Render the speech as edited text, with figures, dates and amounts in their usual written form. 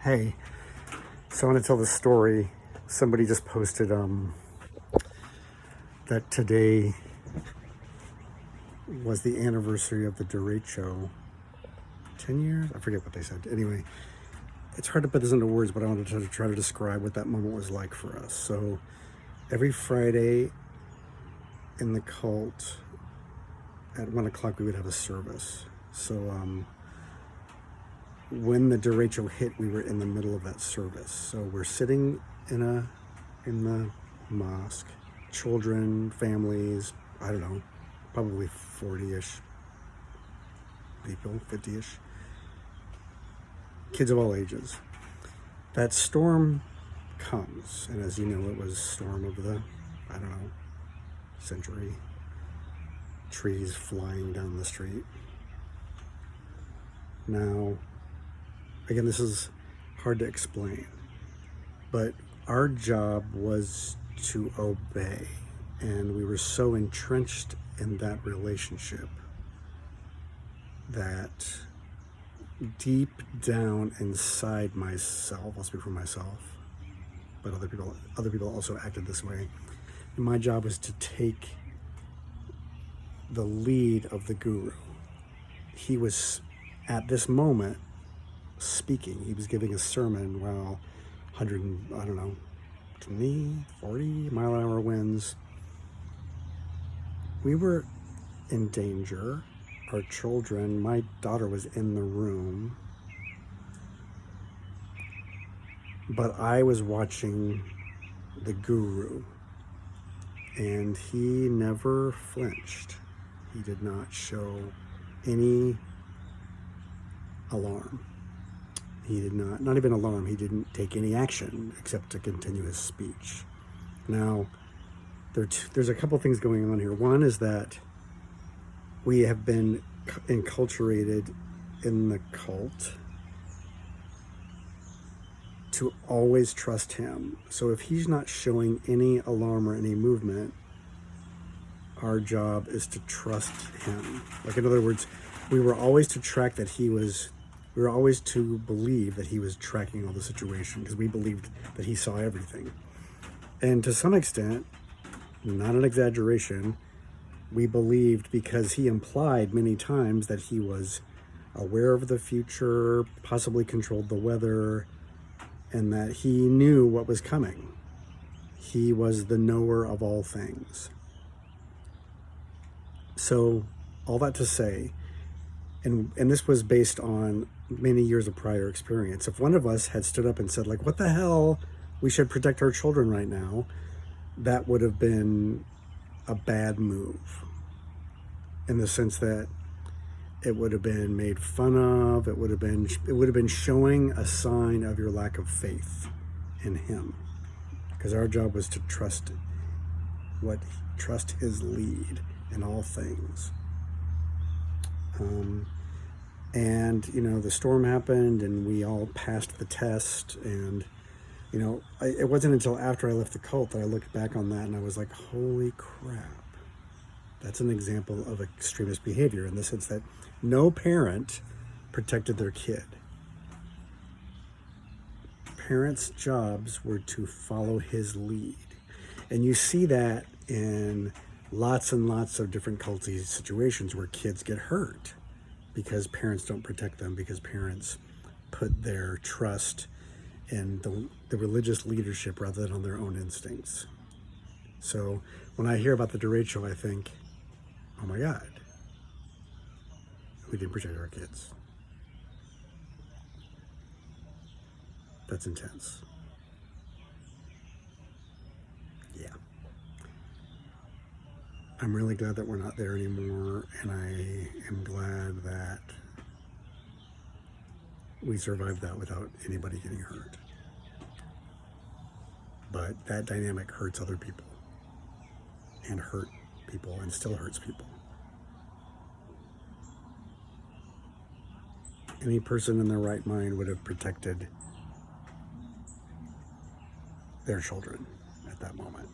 Hey, so I want to tell the story. Somebody just posted that today was the anniversary of the Derecho. 10 years? I forget what they said. Anyway, it's hard to put this into words, but I wanted to try to describe what that moment was like for us. So every Friday in the cult at 1 o'clock we would have a service. So when the Derecho hit, we were in the middle of that service. So we're sitting in the mosque, children, families, I don't know, probably 40-ish people, 50-ish, kids of all ages. That storm comes, and as you know, it was storm of the, I don't know, century. Trees flying down the street. Now, again, this is hard to explain, but our job was to obey, and we were so entrenched in that relationship that deep down inside myself, I'll speak for myself, but other people also acted this way. And my job was to take the lead of the guru. He was at this moment speaking. He was giving a sermon while 20, 40 mile-an-hour winds. We were in danger. Our children, my daughter was in the room, but I was watching the guru, and he never flinched. He did not show any alarm. He did not even alarm, he didn't take any action except to continue his speech. Now, there's a couple things going on here. One is that we have been enculturated in the cult to always trust him. So if he's not showing any alarm or any movement, our job is to trust him. Like, in other words, we were always to track that we were always to believe that he was tracking all the situation, because we believed that he saw everything. And to some extent, not an exaggeration, we believed, because he implied many times that he was aware of the future, possibly controlled the weather, and that he knew what was coming. He was the knower of all things. So, all that to say, and this was based on many years of prior experience. If one of us had stood up and said, like, what the hell, we should protect our children right now, that would have been a bad move, in the sense that it would have been made fun of. It would have been showing a sign of your lack of faith in him, because our job was to trust his lead in all things. And the storm happened, and we all passed the test, and it wasn't until after I left the cult that I looked back on that and I was like, holy crap, that's an example of extremist behavior, in the sense that no parent protected their kid. Parents' jobs were to follow his lead. And you see that in lots and lots of different culty situations where kids get hurt because parents don't protect them, because parents put their trust in the religious leadership rather than on their own instincts. So when I hear about the Derecho, I think, oh my God, we didn't protect our kids. That's intense. Yeah. I'm really glad that we're not there anymore, and I am glad that we survived that without anybody getting hurt. But that dynamic hurts other people, and hurt people, and still hurts people. Any person in their right mind would have protected their children at that moment.